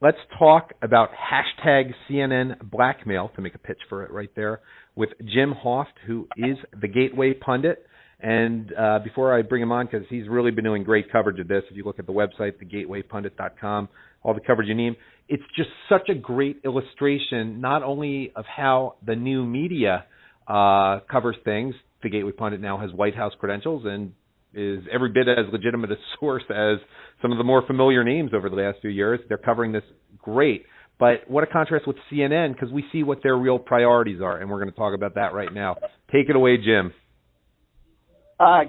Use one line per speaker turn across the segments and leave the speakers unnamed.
let's talk about hashtag CNN Blackmail, to make a pitch for it right there, with Jim Hoft, who is the Gateway pundit. And before I bring him on, because he's really been doing great coverage of this, if you look at the website, thegatewaypundit.com, all the coverage you need, it's just such a great illustration, not only of how the new media covers things. The Gateway Pundit now has White House credentials and is every bit as legitimate a source as some of the more familiar names over the last few years. They're covering this great. But what a contrast with CNN, because we see what their real priorities are, and we're going to talk about that right now. Take it away, Jim.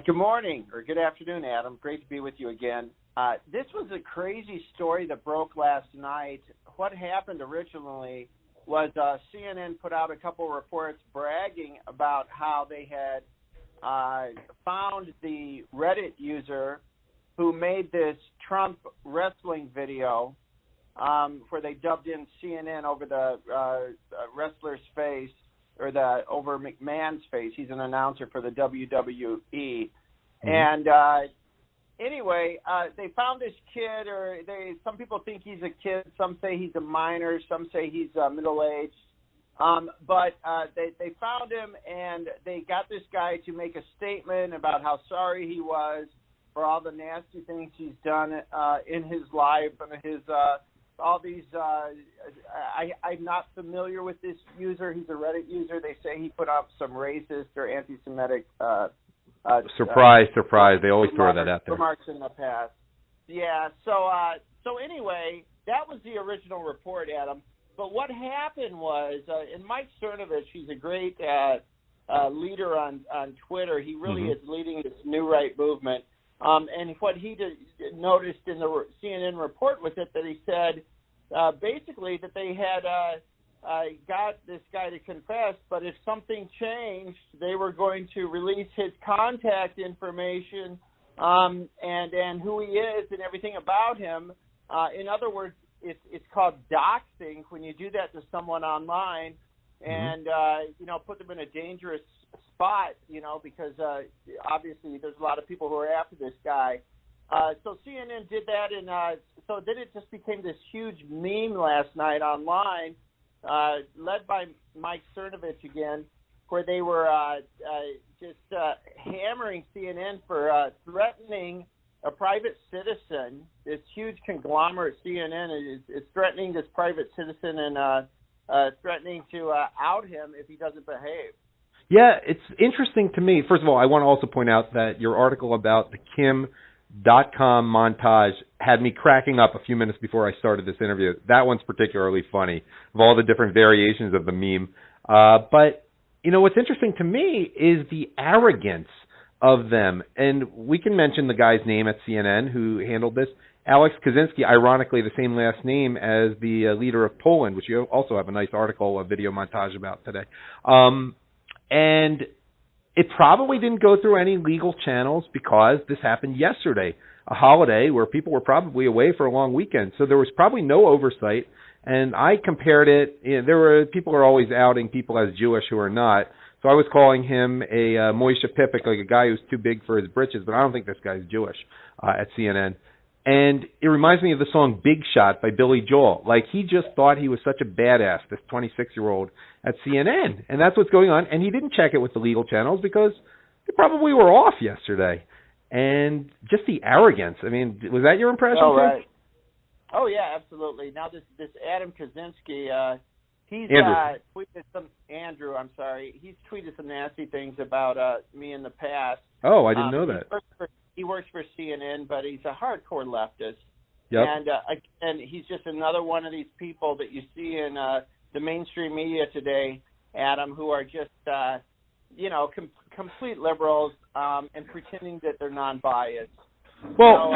Good morning, or good afternoon, Adam. Great to be with you again. This was a crazy story that broke last night. What happened originally was CNN put out a couple reports bragging about how they had found the Reddit user who made this Trump wrestling video where they dubbed in CNN over the wrestler's face, or over McMahon's face. He's an announcer for the WWE. Mm-hmm. And anyway, they found this kid, or some people think he's a kid, some say he's a minor, some say he's middle-aged. But they found him, and they got this guy to make a statement about how sorry he was for all the nasty things he's done in his life and his all these. I'm not familiar with this user. He's a Reddit user. They say he put up some racist or anti-Semitic.
Surprise! They always throw that out there.
Remarks in the past. Yeah. So anyway, that was the original report, Adam. But what happened was, and Mike Cernovich, he's a great leader on Twitter. He really is leading this new right movement. And what he noticed in the CNN report was that he said basically that they had got this guy to confess, but if something changed, they were going to release his contact information and who he is and everything about him. In other words, it's called doxing when you do that to someone online and, put them in a dangerous spot, because obviously there's a lot of people who are after this guy. So CNN did that, and so then it just became this huge meme last night online, led by Mike Cernovich again, where they were just hammering CNN for threatening a private citizen. This huge conglomerate, CNN, is threatening this private citizen and threatening to out him if he doesn't behave.
Yeah, it's interesting to me. First of all, I want to also point out that your article about the Kim.com montage had me cracking up a few minutes before I started this interview. That one's particularly funny, of all the different variations of the meme. But, what's interesting to me is the arrogance of them. And we can mention the guy's name at CNN who handled this. Alex Kaczynski, ironically the same last name as the leader of Poland, which you also have a nice article, a video montage about today. And it probably didn't go through any legal channels because this happened yesterday, a holiday where people were probably away for a long weekend. So there was probably no oversight. And I compared it. People are always outing people as Jewish who are not. So I was calling him a Moishe Pipik, like a guy who's too big for his britches, but I don't think this guy's Jewish at CNN. And it reminds me of the song Big Shot by Billy Joel. Like, he just thought he was such a badass, this 26-year-old at CNN. And that's what's going on. And he didn't check it with the legal channels because they probably were off yesterday. And just the arrogance. I mean, was that your impression?
Oh, right. Oh, yeah, absolutely. Now, this Adam Kaczynski, he's tweeted some nasty things about me in the past.
Oh, I didn't know that.
He works for CNN, but he's a hardcore leftist.
Yep.
And he's just another one of these people that you see in the mainstream media today, Adam, who are just, complete liberals and pretending that they're non-biased.
Well,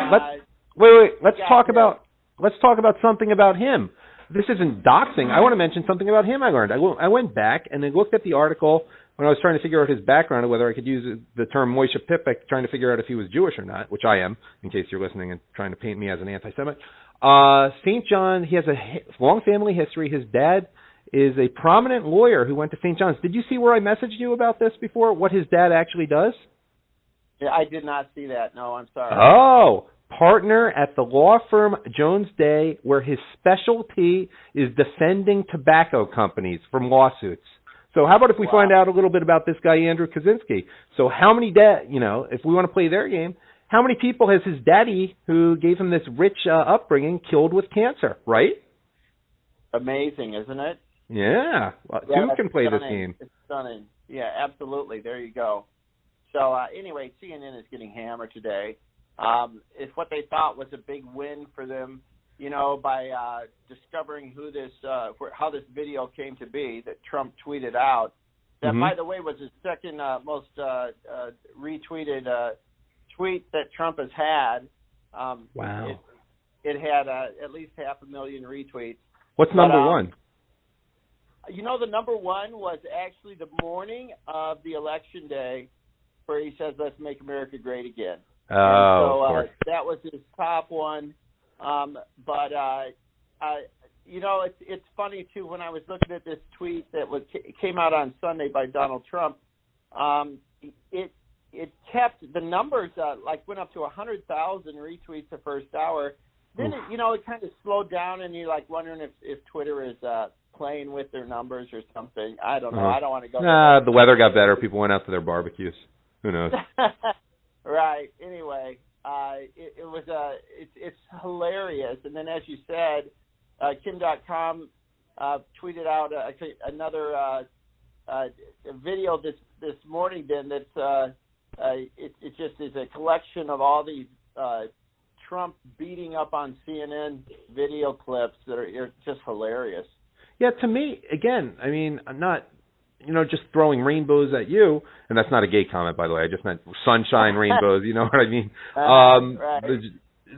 let's talk about something about him. This isn't doxing. I want to mention something about him I learned. I went back and I looked at the article when I was trying to figure out his background and whether I could use the term Moishe Pipik, trying to figure out if he was Jewish or not, which I am, in case you're listening and trying to paint me as an anti-Semite. St. John, he has a long family history. His dad is a prominent lawyer who went to St. John's. Did you see where I messaged you about this before, what his dad actually does?
Yeah, I did not see that. No, I'm sorry.
Oh, partner at the law firm Jones Day, where his specialty is defending tobacco companies from lawsuits. So how about if we find out a little bit about this guy, Andrew Kaczynski? So how many, if we want to play their game, how many people has his daddy, who gave him this rich upbringing, killed with cancer, right?
Amazing, isn't it?
Yeah. Well,
yeah,
two can play
stunning.
this game.
It's stunning. Yeah, absolutely. There you go. So anyway, CNN is getting hammered today. It's what they thought was a big win for them, by discovering who this, how this video came to be that Trump tweeted out. That, by the way, was his second most retweeted tweet that Trump has had.
Wow.
It had at least 500,000 retweets.
What's number one?
The number one was actually the morning of the election day, where he says, "Let's make America great again."
Oh,
so that was his top one. It's funny too. When I was looking at this tweet that came out on Sunday by Donald Trump, it kept the numbers went up to 100,000 retweets the first hour. Then it kind of slowed down, and you're wondering if Twitter is playing with their numbers or something. I don't know. I don't want to go.
The weather got better. People went out to their barbecues. Who knows?
Right. Anyway, it's hilarious. And then, as you said, Kim.com tweeted out another video this morning. Then that's it just is a collection of all these Trump beating up on CNN video clips that are just hilarious.
Yeah, to me, again, I mean, I'm not, just throwing rainbows at you, and that's not a gay comment, by the way. I just meant sunshine rainbows, you know what I mean?
Right.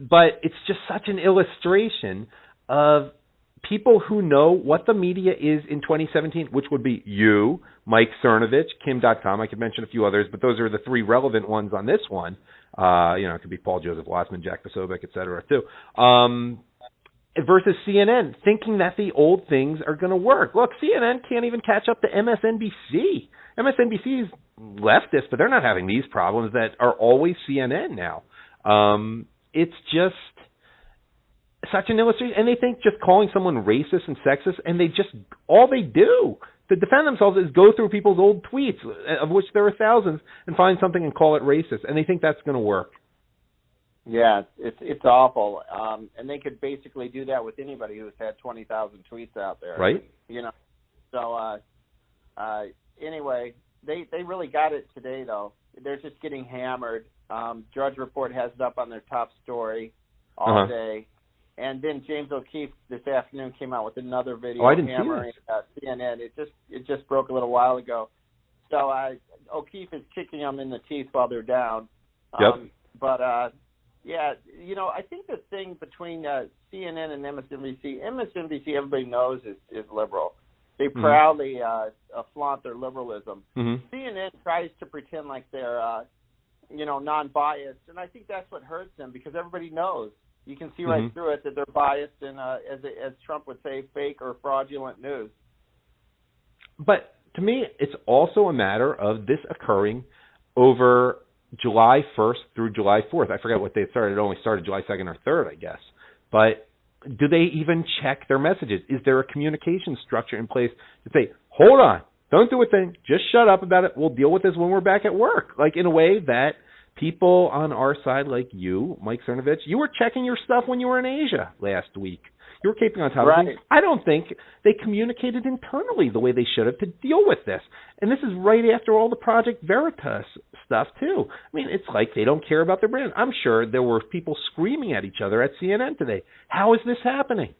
But it's just such an illustration of people who know what the media is in 2017, which would be you, Mike Cernovich, Kim.com. I could mention a few others, but those are the three relevant ones on this one. It could be Paul Joseph Watson, Jack Posobiec, et cetera, too. Versus CNN, thinking that the old things are going to work. Look, CNN can't even catch up to MSNBC. MSNBC is leftist, but they're not having these problems that are always CNN now. It's just such an illustration. And they think just calling someone racist and sexist, and all they do to defend themselves is go through people's old tweets, of which there are thousands, and find something and call it racist. And they think that's going to work.
Yeah, it's awful. And they could basically do that with anybody who's had 20,000 tweets out there.
Right.
So anyway, they really got it today, though. They're just getting hammered. Drudge Report has it up on their top story all day. And then James O'Keefe this afternoon came out with another video hammering CNN. It just broke a little while ago. So O'Keefe is kicking them in the teeth while they're down. Yeah, I think the thing between CNN and MSNBC, everybody knows is liberal. They proudly flaunt their liberalism. CNN tries to pretend like they're, non-biased, and I think that's what hurts them, because everybody knows. You can see right through it that they're biased and, as Trump would say, fake or fraudulent news.
But to me, it's also a matter of this occurring over July 1st through July 4th. I forget what they started. It only started July 2nd or 3rd, I guess. But do they even check their messages? Is there a communication structure in place to say, hold on, don't do a thing, just shut up about it, we'll deal with this when we're back at work? Like, in a way that people on our side, like you, Mike Cernovich, you were checking your stuff when you were in Asia last week. You were keeping on top of things. I don't think they communicated internally the way they should have to deal with this. And this is right after all the Project Veritas stuff, too. I mean, it's like they don't care about their brand. I'm sure there were people screaming at each other at CNN today. How is this happening?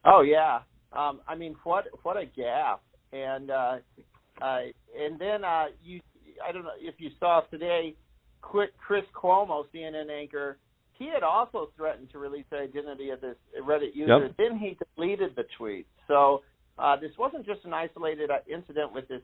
Oh, yeah. I mean, what a gaffe. And then I don't know if you saw today, Chris Cuomo, CNN anchor, he had also threatened to release the identity of this Reddit user. Yep. Then he deleted the tweet. So this wasn't just an isolated incident with this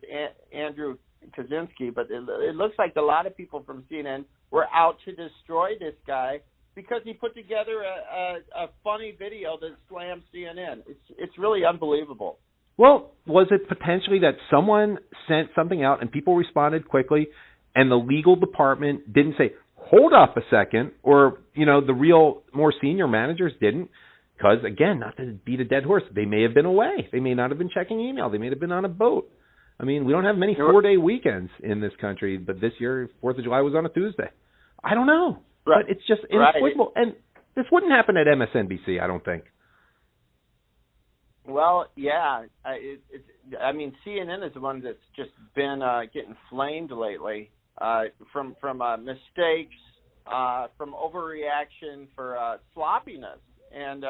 Andrew Kaczynski, but it looks like a lot of people from CNN were out to destroy this guy because he put together a funny video that slammed CNN. It's really unbelievable.
Well, was it potentially that someone sent something out and people responded quickly and the legal department didn't say, hold up a second, or, the real more senior managers didn't, because, again, not to beat a dead horse, they may have been away. They may not have been checking email. They may have been on a boat. I mean, we don't have many 4-day weekends in this country, but this year, 4th of July was on a Tuesday. I don't know.
Right.
But it's just inexplicable. Right. And this wouldn't happen at MSNBC, I don't think.
Well, yeah. CNN is the one that's just been getting flamed lately from mistakes, from overreaction, for sloppiness. And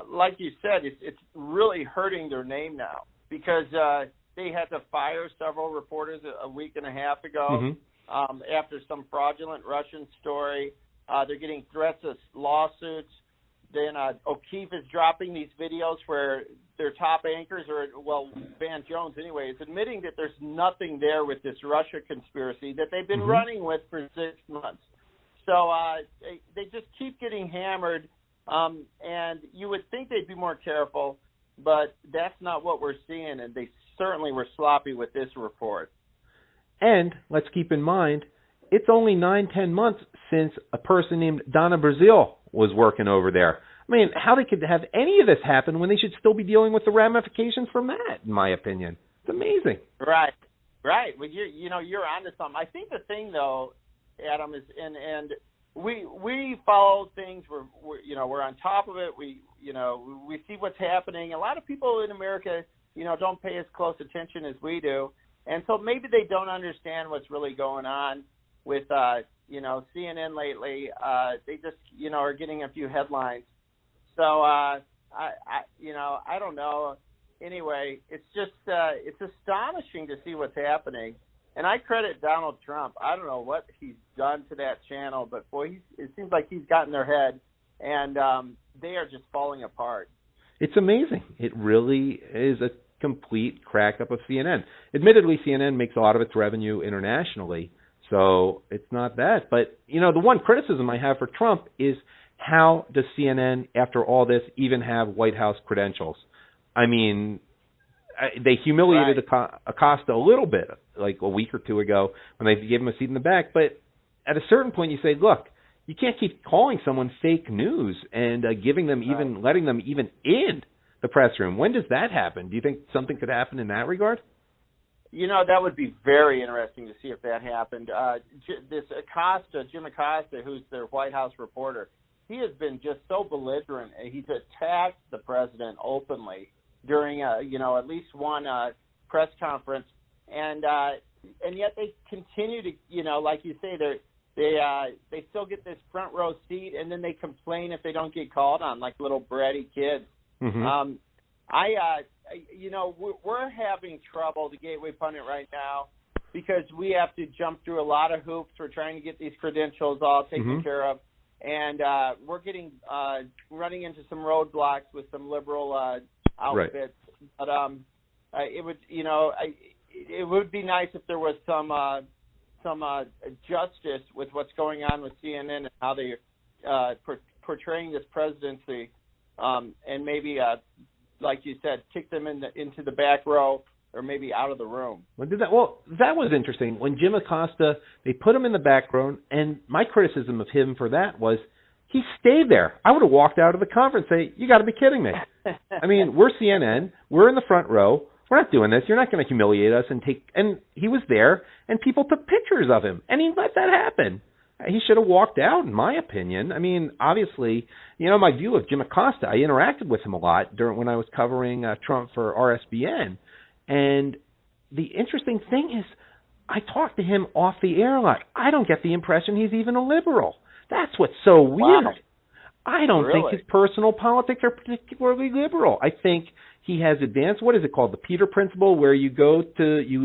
like you said, it's really hurting their name now, because they had to fire several reporters a week and a half ago after some fraudulent Russian story. They're getting threats of lawsuits. Then O'Keefe is dropping these videos where their top anchors Van Jones anyway, is admitting that there's nothing there with this Russia conspiracy that they've been running with for 6 months. So they just keep getting hammered, and you would think they'd be more careful, but that's not what we're seeing, and they certainly were sloppy with this report. And
let's keep in mind, it's only 9-10 months since a person named Donna Brazil was working over there. I mean, how they could have any of this happen when they should still be dealing with the ramifications from that, in my opinion. It's amazing.
Right. Well, you're onto something. I think the thing, though, Adam, is and we follow things. We're on top of it. We see what's happening. A lot of people in America, don't pay as close attention as we do, and so maybe they don't understand what's really going on with CNN lately. They just are getting a few headlines. So I don't know. Anyway, it's just it's astonishing to see what's happening. And I credit Donald Trump. I don't know what he's done to that channel, but boy, it seems like he's got in their head, and they are just falling apart.
It's amazing. It really is a complete crack up of CNN. Admittedly, CNN makes a lot of its revenue internationally, so it's not that. But, the one criticism I have for Trump is, how does CNN, after all this, even have White House credentials? I mean, they humiliated Acosta a little bit, like a week or two ago, when they gave him a seat in the back. But at a certain point, you say, look, you can't keep calling someone fake news and giving them letting them even in the press room. When does that happen? Do you think something could happen in that regard?
That would be very interesting to see if that happened. This Jim Acosta, who's their White House reporter, he has been just so belligerent. He's attacked the president openly during, at least one press conference, and yet they continue to, like you say, they still get this front row seat, and then they complain if they don't get called on, like little bratty kids. Mm-hmm. We're having trouble, the Gateway Pundit, right now, because we have to jump through a lot of hoops. We're trying to get these credentials all taken care of, and we're getting running into some roadblocks with some liberal outfits. But it would be nice if there was some justice with what's going on with CNN and how they portraying this presidency, and maybe like you said, kick them into the back row, or maybe out of the room. That
was interesting. When Jim Acosta, they put him in the back row, and my criticism of him for that was he stayed there. I would have walked out of the conference and say, you got to be kidding me. I mean, we're CNN. We're in the front row. We're not doing this. You're not going to humiliate us. And he was there, and people took pictures of him, and he let that happen. He should have walked out, in my opinion. I mean, obviously, my view of Jim Acosta, I interacted with him a lot when I was covering Trump for RSBN. And the interesting thing is, I talked to him off the air a lot. I don't get the impression he's even a liberal. That's what's so weird.
Wow.
I don't think his personal politics are particularly liberal. I think he has advanced, what is it called, the Peter Principle, where you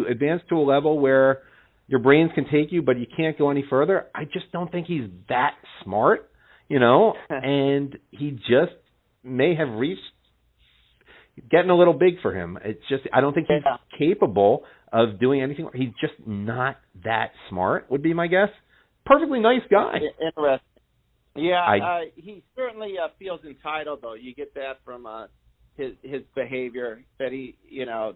advance to a level where your brains can take you, but you can't go any further. I just don't think he's that smart, and he just may have reached getting a little big for him. It's just, I don't think he's capable of doing anything. He's just not that smart, would be my guess. Perfectly nice guy.
Interesting. Yeah, he certainly feels entitled, though. You get that from his behavior, that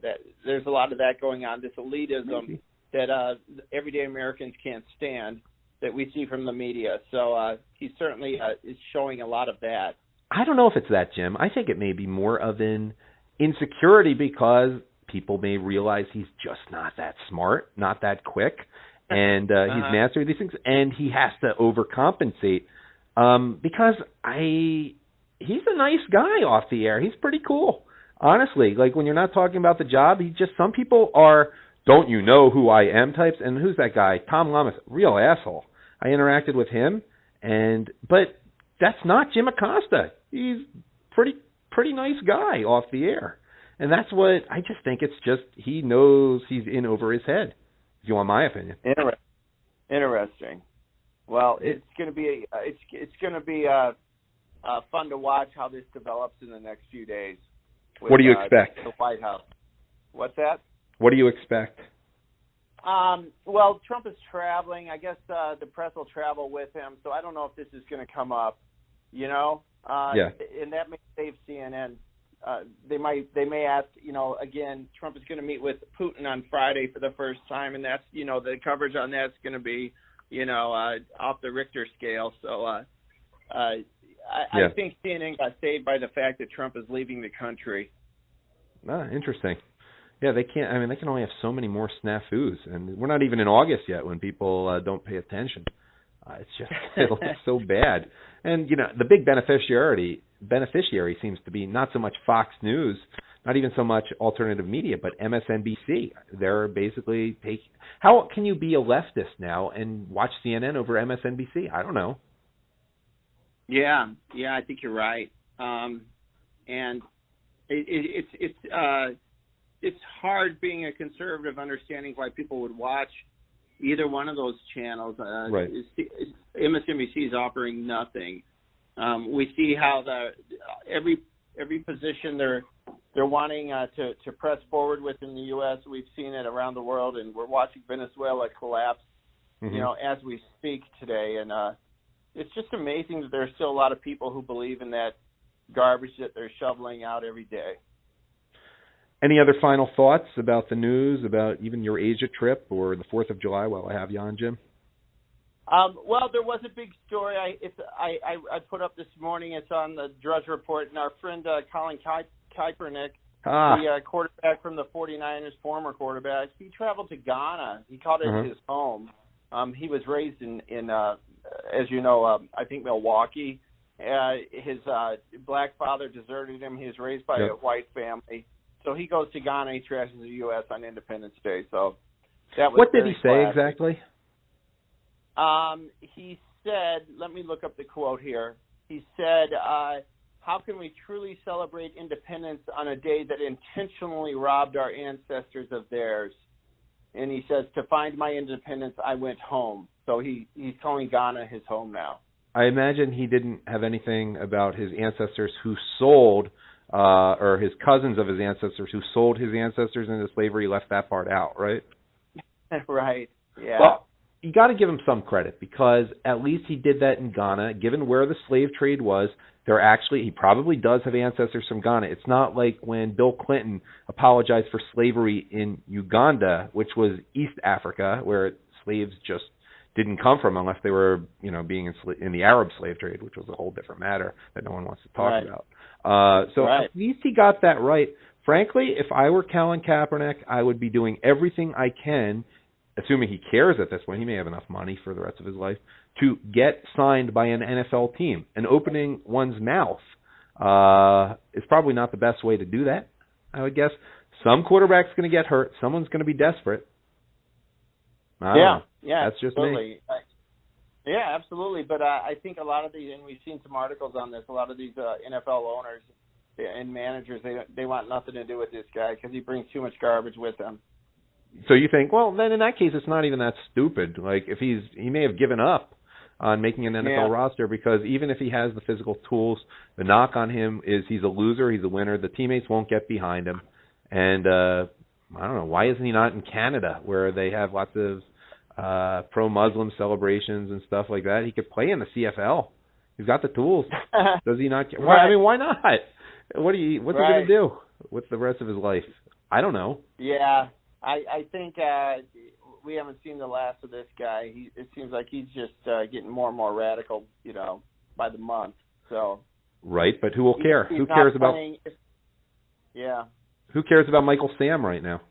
that there's a lot of that going on, this elitism that everyday Americans can't stand. that we see from the media. So he certainly is showing a lot of that.
I don't know if it's that, Jim. I think it may be more of an insecurity because people may realize he's just not that smart, not that quick, and he's mastering these things, and he has to overcompensate because he's a nice guy off the air. He's pretty cool, honestly. Like when you're not talking about the job, some people are don't you know who I am types, and who's that guy? Tom Lamas, real asshole. I interacted with him, but that's not Jim Acosta. He's pretty nice guy off the air. And that's what I just think it's just he knows he's in over his head, if you want my opinion.
Interesting. Well, it's going to be fun to watch how this develops in the next few days. With,
what do you expect?
The White House. What's that?
What do you expect?
Well, Trump is traveling. I guess the press will travel with him, so I don't know if this is going to come up. Yeah. And that may save CNN. They may ask, again, Trump is going to meet with Putin on Friday for the first time, and that's, the coverage on that's going to be, off the Richter scale. So I think CNN got saved by the fact that Trump is leaving the country.
Interesting. Yeah, they can't. I mean, they can only have so many more snafus, and we're not even in August yet when people don't pay attention. It looks so bad. And the big beneficiary seems to be not so much Fox News, not even so much alternative media, but MSNBC. They're basically how can you be a leftist now and watch CNN over MSNBC? I don't know.
Yeah, I think you're right. And it's hard being a conservative understanding why people would watch either one of those channels.
Right.
MSNBC is offering nothing. We see how every position they're wanting to press forward with in the U.S. We've seen it around the world, and we're watching Venezuela collapse, as we speak today. And it's just amazing that there's still a lot of people who believe in that garbage that they're shoveling out every day.
Any other final thoughts about the news, about even your Asia trip or the 4th of July while I have you on, Jim?
Well, there was a big story I put up this morning. It's on the Drudge Report, and our friend Colin Kaepernick, the quarterback from the 49ers, former quarterback, he traveled to Ghana. He called it his home. He was raised in as you know, I think Milwaukee. His black father deserted him. He was raised by a white family. So he goes to Ghana. He trashes the U.S. on Independence Day. So that was
what did he say exactly?
He said, let me look up the quote here. He said, how can we truly celebrate independence on a day that intentionally robbed our ancestors of theirs? And he says, to find my independence, I went home. So he's calling Ghana his home now.
I imagine he didn't have anything about his ancestors who sold or his cousins of his ancestors who sold his ancestors into slavery. Left that part out, right?
Right, yeah.
Well, you got to give him some credit because at least he did that in Ghana. Given where the slave trade was, he probably does have ancestors from Ghana. It's not like when Bill Clinton apologized for slavery in Uganda, which was East Africa, where slaves just didn't come from unless they were, being in the Arab slave trade, which was a whole different matter that no one wants to talk about. At least he got that right. Frankly, if I were Colin Kaepernick, I would be doing everything I can, assuming he cares at this point, he may have enough money for the rest of his life, to get signed by an NFL team. And opening one's mouth is probably not the best way to do that, I would guess. Some quarterback's going to get hurt. Someone's going to be desperate. I don't know.
Yeah,
that's just
absolutely.
me.
Yeah, absolutely. But I think a lot of these, and we've seen some articles on this, a lot of these NFL owners and managers, they want nothing to do with this guy because he brings too much garbage with him.
So you think, well, then in that case, it's not even that stupid. Like, if he may have given up on making an NFL roster because even if he has the physical tools, the knock on him is he's a loser, he's a winner. The teammates won't get behind him. And I don't know, why isn't he not in Canada where they have lots of pro-Muslim celebrations and stuff like that? He could play in the CFL. He's got the tools. Does he not? Why not? What's he going to do with the rest of his life? I don't know.
Yeah, I think we haven't seen the last of this guy. It seems like he's just getting more and more radical, by the month. So.
Right, but who will care? Who cares about?
Yeah.
Who cares about Michael Sam right now?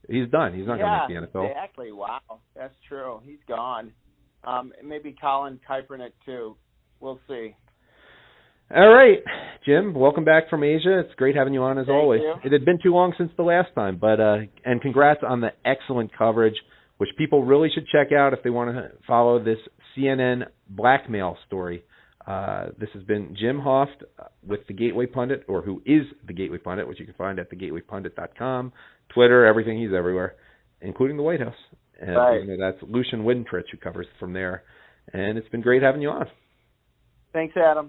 He's done. He's not going to make the NFL.
Exactly. Wow, that's true. He's gone. Maybe Colin Kaepernick too. We'll see.
All right, Jim. Welcome back from Asia. It's great having you on as always.
You.
It had been too long since the last time, but and congrats on the excellent coverage, which people really should check out if they want to follow this CNN Blackmail story. This has been Jim Hoft with The Gateway Pundit, or who is The Gateway Pundit, which you can find at thegatewaypundit.com, Twitter, everything. He's everywhere, including the White House. And
right.
That's Lucian Wintrich who covers from there. And it's been great having you on.
Thanks, Adam.